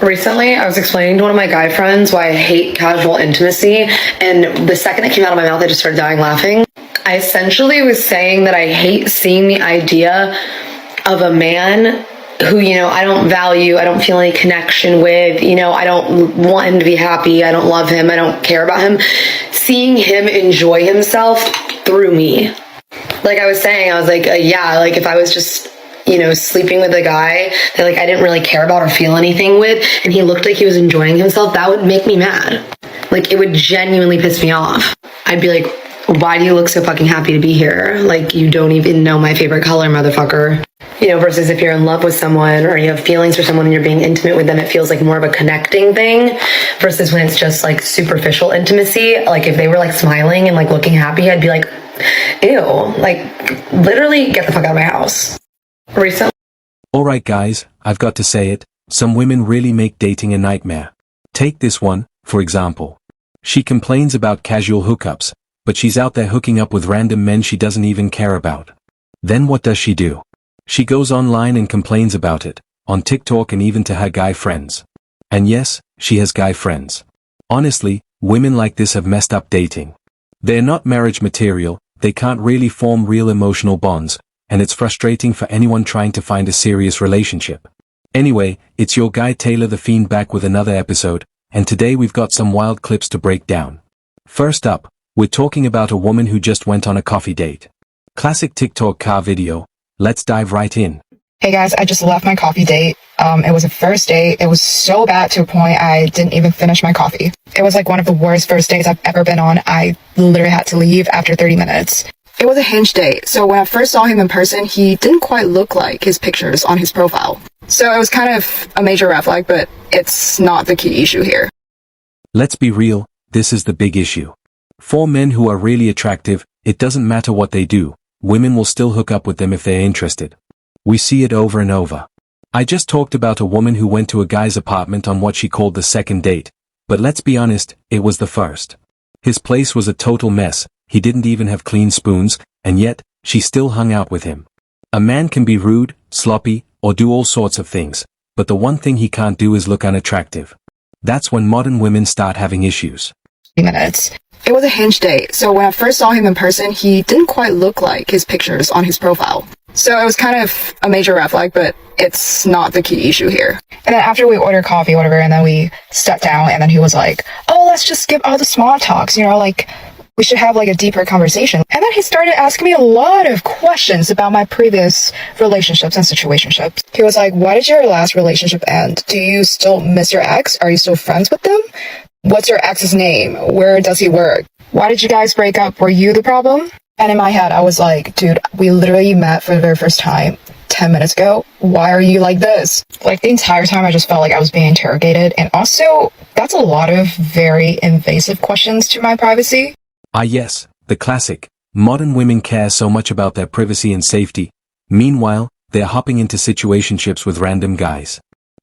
Recently, I was explaining to one of my guy friends why I hate casual intimacy, and the second it came out of my mouth, I just started dying laughing. I essentially was saying that I hate seeing the idea of a man who, I don't value, I don't feel any connection with, I don't want him to be happy, I don't love him, I don't care about him, seeing him enjoy himself through me. Like I was saying, I was like, if I was just sleeping with a guy that I didn't really care about or feel anything with, and he looked like he was enjoying himself, that would make me mad. Like, it would genuinely piss me off. I'd be like, why do you look so fucking happy to be here? Like, you don't even know my favorite color, motherfucker. Versus if you're in love with someone or you have feelings for someone and you're being intimate with them, it feels like more of a connecting thing versus when it's just like superficial intimacy. Like, if they were like smiling and like looking happy, I'd be like, ew, like literally get the fuck out of my house. Recently. Alright guys, I've got to say it, some women really make dating a nightmare. Take this one, for example. She complains about casual hookups, but she's out there hooking up with random men she doesn't even care about. Then what does she do? She goes online and complains about it, on TikTok and even to her guy friends. And yes, she has guy friends. Honestly, women like this have messed up dating. They're not marriage material, they can't really form real emotional bonds, and it's frustrating for anyone trying to find a serious relationship. Anyway, it's your guy Taylor the Fiend back with another episode, and today we've got some wild clips to break down. First up, we're talking about a woman who just went on a coffee date. Classic TikTok car video, let's dive right in. Hey guys, I just left my coffee date. It was a first date. It was so bad to a point I didn't even finish my coffee. It was like one of the worst first dates I've ever been on. I literally had to leave after 30 minutes. It was a Hinge date, so when I first saw him in person, he didn't quite look like his pictures on his profile. So it was kind of a major red flag, but it's not the key issue here. Let's be real, this is the big issue. For men who are really attractive, it doesn't matter what they do, women will still hook up with them if they're interested. We see it over and over. I just talked about a woman who went to a guy's apartment on what she called the second date, but let's be honest, it was the first. His place was a total mess. He didn't even have clean spoons, and yet, she still hung out with him. A man can be rude, sloppy, or do all sorts of things, but the one thing he can't do is look unattractive. That's when modern women start having issues. Minutes. It was a Hinge date, so when I first saw him in person, he didn't quite look like his pictures on his profile. So it was kind of a major red flag, but it's not the key issue here. And then after we ordered coffee or whatever, and then we sat down, and then he was like, oh, let's just skip all the small talks, we should have like a deeper conversation. And then he started asking me a lot of questions about my previous relationships and situationships. He was like, why did your last relationship end? Do you still miss your ex? Are you still friends with them? What's your ex's name? Where does he work? Why did you guys break up? Were you the problem? And in my head, I was like, dude, we literally met for the very first time 10 minutes ago. Why are you like this? Like the entire time I just felt like I was being interrogated. And also, that's a lot of very invasive questions to my privacy. Ah yes, the classic. Modern women care so much about their privacy and safety. Meanwhile, they're hopping into situationships with random guys.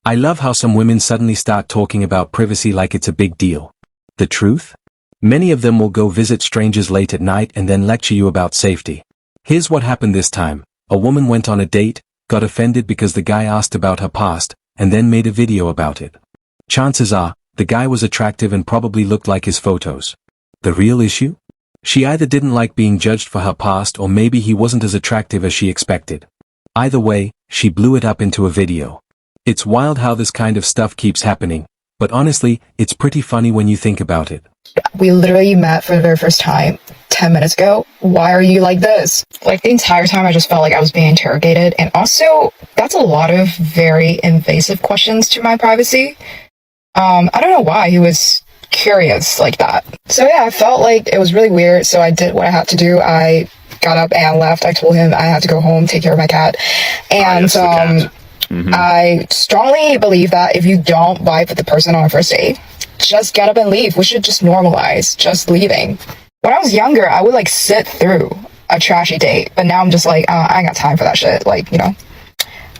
I love how some women suddenly start talking about privacy like it's a big deal. The truth? Many of them will go visit strangers late at night and then lecture you about safety. Here's what happened this time. A woman went on a date, got offended because the guy asked about her past, and then made a video about it. Chances are, the guy was attractive and probably looked like his photos. The real issue? She either didn't like being judged for her past or maybe he wasn't as attractive as she expected. Either way, she blew it up into a video. It's wild how this kind of stuff keeps happening, but honestly, it's pretty funny when you think about it. We literally met for the very first time 10 minutes ago. Why are you like this? Like the entire time I just felt like I was being interrogated. And also, that's a lot of very invasive questions to my privacy. I don't know why he was curious like that. So yeah, I felt like it was really weird. So I did what I had to do. I got up and left. I told him I had to go home, take care of my cat. And I strongly believe that if you don't vibe with the person on a first date, just get up and leave. We should just normalize just leaving. When I was younger, I would like sit through a trashy date, but now I'm just like, I ain't got time for that shit. Like,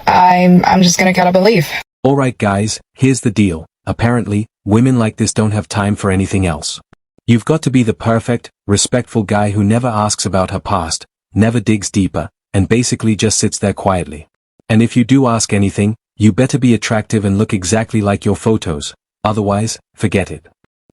I'm just gonna get up and leave. Alright guys, here's the deal. Apparently, women like this don't have time for anything else. You've got to be the perfect, respectful guy who never asks about her past, never digs deeper, and basically just sits there quietly. And if you do ask anything, You better be attractive and look exactly like your photos, otherwise, forget it.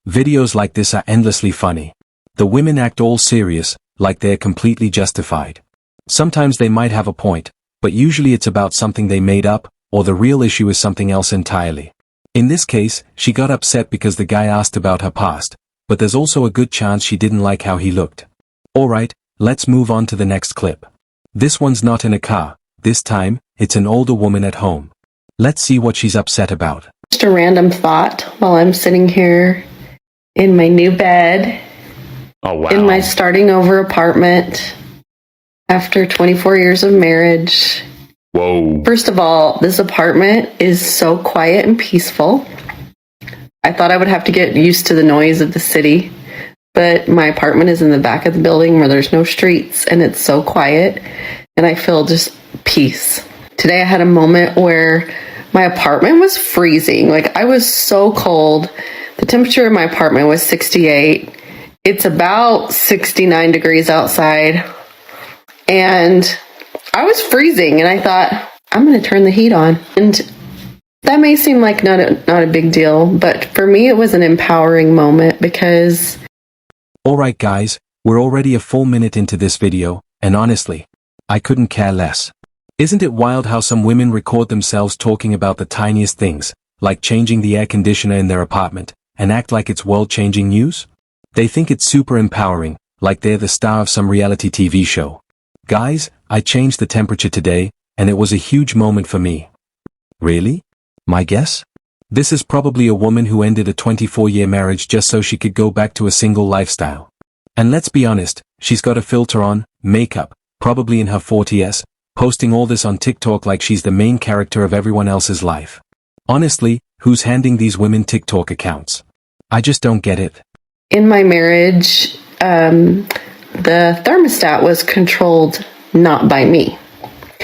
Videos like this are endlessly funny. The women act all serious, like they're completely justified. Sometimes they might have a point, but usually it's about something they made up, or the real issue is something else entirely. In this case, she got upset because the guy asked about her past, but there's also a good chance she didn't like how he looked. Alright, let's move on to the next clip. This one's not in a car, this time, it's an older woman at home. Let's see what she's upset about. Just a random thought while I'm sitting here in my new bed, Oh, wow. in my starting over apartment after 24 years of marriage. Whoa. First of all, this apartment is so quiet and peaceful. I thought I would have to get used to the noise of the city, but my apartment is in the back of the building where there's no streets and it's so quiet, and I feel just peace. Today I had a moment where my apartment was freezing. Like, I was so cold. The temperature in my apartment was 68. It's about 69 degrees outside. And I was freezing, and I thought, I'm going to turn the heat on. And that may seem like not a big deal, but for me it was an empowering moment because... Alright guys, we're already a full minute into this video, and honestly, I couldn't care less. Isn't it wild how some women record themselves talking about the tiniest things, like changing the air conditioner in their apartment, and act like it's world-changing news? They think it's super empowering, like they're the star of some reality TV show. Guys, I changed the temperature today, and it was a huge moment for me. Really? My guess? This is probably a woman who ended a 24-year marriage just so she could go back to a single lifestyle. And let's be honest, she's got a filter on, makeup, probably in her 40s, posting all this on TikTok like she's the main character of everyone else's life. Honestly, who's handing these women TikTok accounts? I just don't get it. In my marriage, the thermostat was controlled not by me.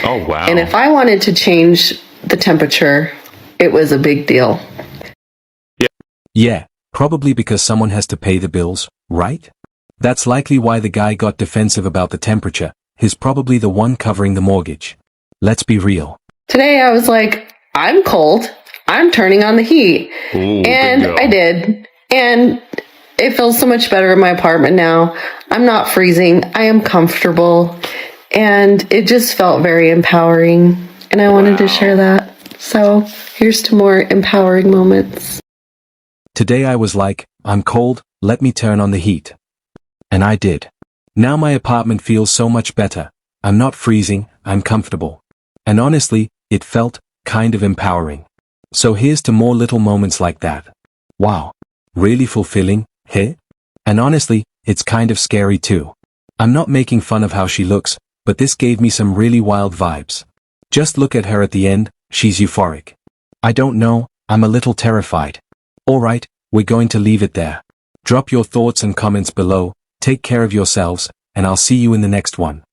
Oh, wow. And if I wanted to change the temperature, it was a big deal. Yeah, probably because someone has to pay the bills, right? That's likely why the guy got defensive about the temperature. He's probably the one covering the mortgage. Let's be real. Today I was like, I'm cold. I'm turning on the heat. Ooh, And bingo. I did. And it feels so much better in my apartment now. I'm not freezing. I am comfortable. And it just felt very empowering. And I wanted to share that. So here's to more empowering moments. Today I was like, I'm cold, let me turn on the heat. And I did. Now my apartment feels so much better. I'm not freezing, I'm comfortable. And honestly, it felt kind of empowering. So here's to more little moments like that. Wow. Really fulfilling, hey? And honestly, it's kind of scary too. I'm not making fun of how she looks, but this gave me some really wild vibes. Just look at her at the end, she's euphoric. I don't know, I'm a little terrified. Alright, we're going to leave it there. Drop your thoughts and comments below, take care of yourselves, and I'll see you in the next one.